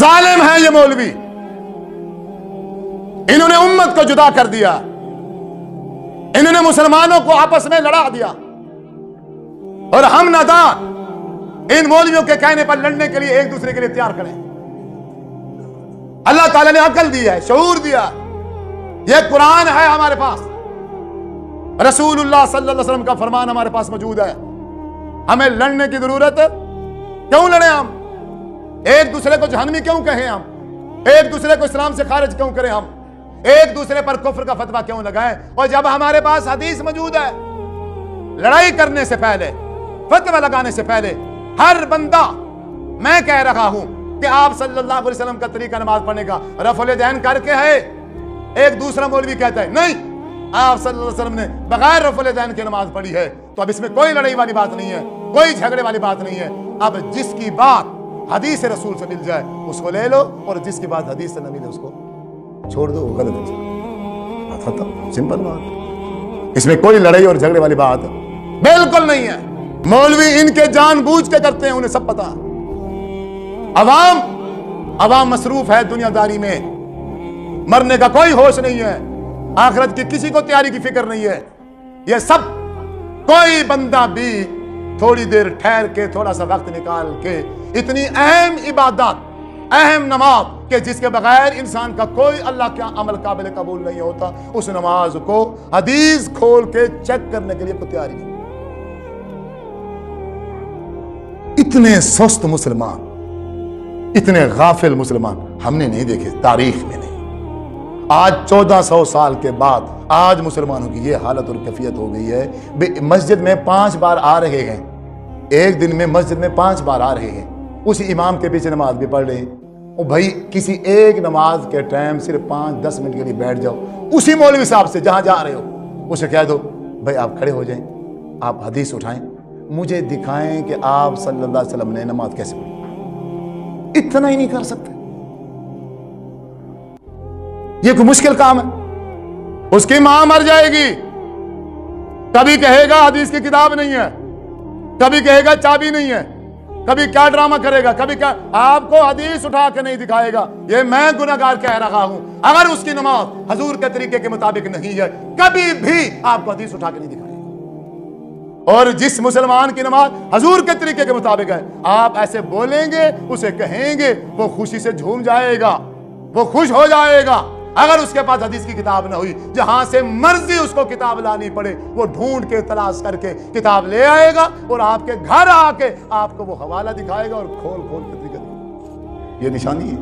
जालिम हैं ये मौलवी, इन्होंने उम्मत को जुदा कर दिया, इन्होंने मुसलमानों को आपस में लड़ा दिया। और हम नादान इन मौलवियों के कहने पर लड़ने के लिए एक दूसरे के लिए तैयार करें। अल्लाह ताला ने अकल दी है, शऊर दिया। यह कुरान है हमारे पास, रसूलुल्लाह सल्लल्लाहु अलैहि वसल्लम का फरमान हमारे पास मौजूद है। हमें लड़ने की जरूरत है? क्यों लड़े हम? एक दूसरे को जहन्नमी क्यों कहें हम? एक दूसरे को इस्लाम से खारिज क्यों करें हम? एक दूसरे पर कुफ्र का फतवा क्यों लगाएं? और जब हमारे पास हदीस मौजूद है, लड़ाई करने से पहले, फतवा लगाने से पहले हर बंदा, मैं कह रहा हूं कि आप सल्लल्लाहु अलैहि वसल्लम का तरीका नमाज पढ़ने का रफ़ुल दैन करके है। एक दूसरा मौलवी कहता है नहीं, आप सल्लल्लाहु अलैहि वसल्लम ने बगैर रफ़ुल दैन की नमाज पढ़ी है। तो अब इसमें कोई लड़ाई वाली बात नहीं है, कोई झगड़े वाली बात नहीं है। अब जिसकी बात हदीस रसूल से मिल जाए उसको ले लो, और जिसकी बात हदीस से न मिले उसको छोड़ दो, वो गलत है। खत्म, सिंपल बात। इसमें कोई लड़ाई और झगड़े वाली बात बिल्कुल नहीं है। मौलवी इनके जानबूझ के करते हैं, उन्हें सब पता। अवाम मसरूफ है दुनियादारी में, मरने का कोई होश नहीं है, आखिरत की किसी को तैयारी की फिक्र नहीं है। यह सब कोई बंदा भी थोड़ी देर ठहर के, थोड़ा सा वक्त निकाल के, इतनी अहम इबादत, अहम नमाज के जिसके बगैर इंसान का कोई अल्लाह के अमल काबिल कबूल नहीं होता, उस नमाज को हदीस खोल के चेक करने के लिए कोई तैयारी नहीं। इतने सुस्त मुसलमान, इतने गाफिल मुसलमान हमने नहीं देखे तारीख में नहीं। आज 1400 साल के बाद आज मुसलमानों की ये हालत और कैफियत हो गई है। मस्जिद में 5 बार आ रहे हैं, एक दिन में मस्जिद में 5 बार आ रहे हैं, उसी इमाम के पीछे नमाज भी पढ़ रहे हैं। ओ भाई, किसी एक नमाज के टाइम सिर्फ 5-10 मिनट के लिए बैठ जाओ, उसी मौलवी साहब से जहां जा रहे हो उसे कह दो भाई आप खड़े हो जाएं, आप हदीस उठाएं, मुझे दिखाएं कि आप सल्लल्लाहु अलैहि वसल्लम ने नमाज कैसे पढ़ी। इतना ही नहीं कर सकते, ये कोई मुश्किल काम है? उसकी मां मर जाएगी, कभी कहेगा हदीस की किताब नहीं है, कभी कहेगा चाबी नहीं है, कभी क्या ड्रामा करेगा, कभी क्या, आपको हदीस उठा के नहीं दिखाएगा। ये मैं गुनहगार कह रहा हूं, अगर उसकी नमाज हजूर के तरीके के मुताबिक नहीं है, कभी भी आपको हदीस उठा के नहीं दिखाएगा। और जिस मुसलमान की नमाज हजूर के तरीके के मुताबिक है, आप ऐसे बोलेंगे, उसे कहेंगे, वो खुशी से झूम जाएगा, वो खुश हो जाएगा। अगर उसके पास हदीस की किताब ना हुई, जहां से मर्जी उसको किताब लानी पड़े, वो ढूंढ के तलाश करके किताब ले आएगा और आपके घर आके आपको वो हवाला दिखाएगा और खोल खोल के तरीका दिखाएगा। ये निशानी है।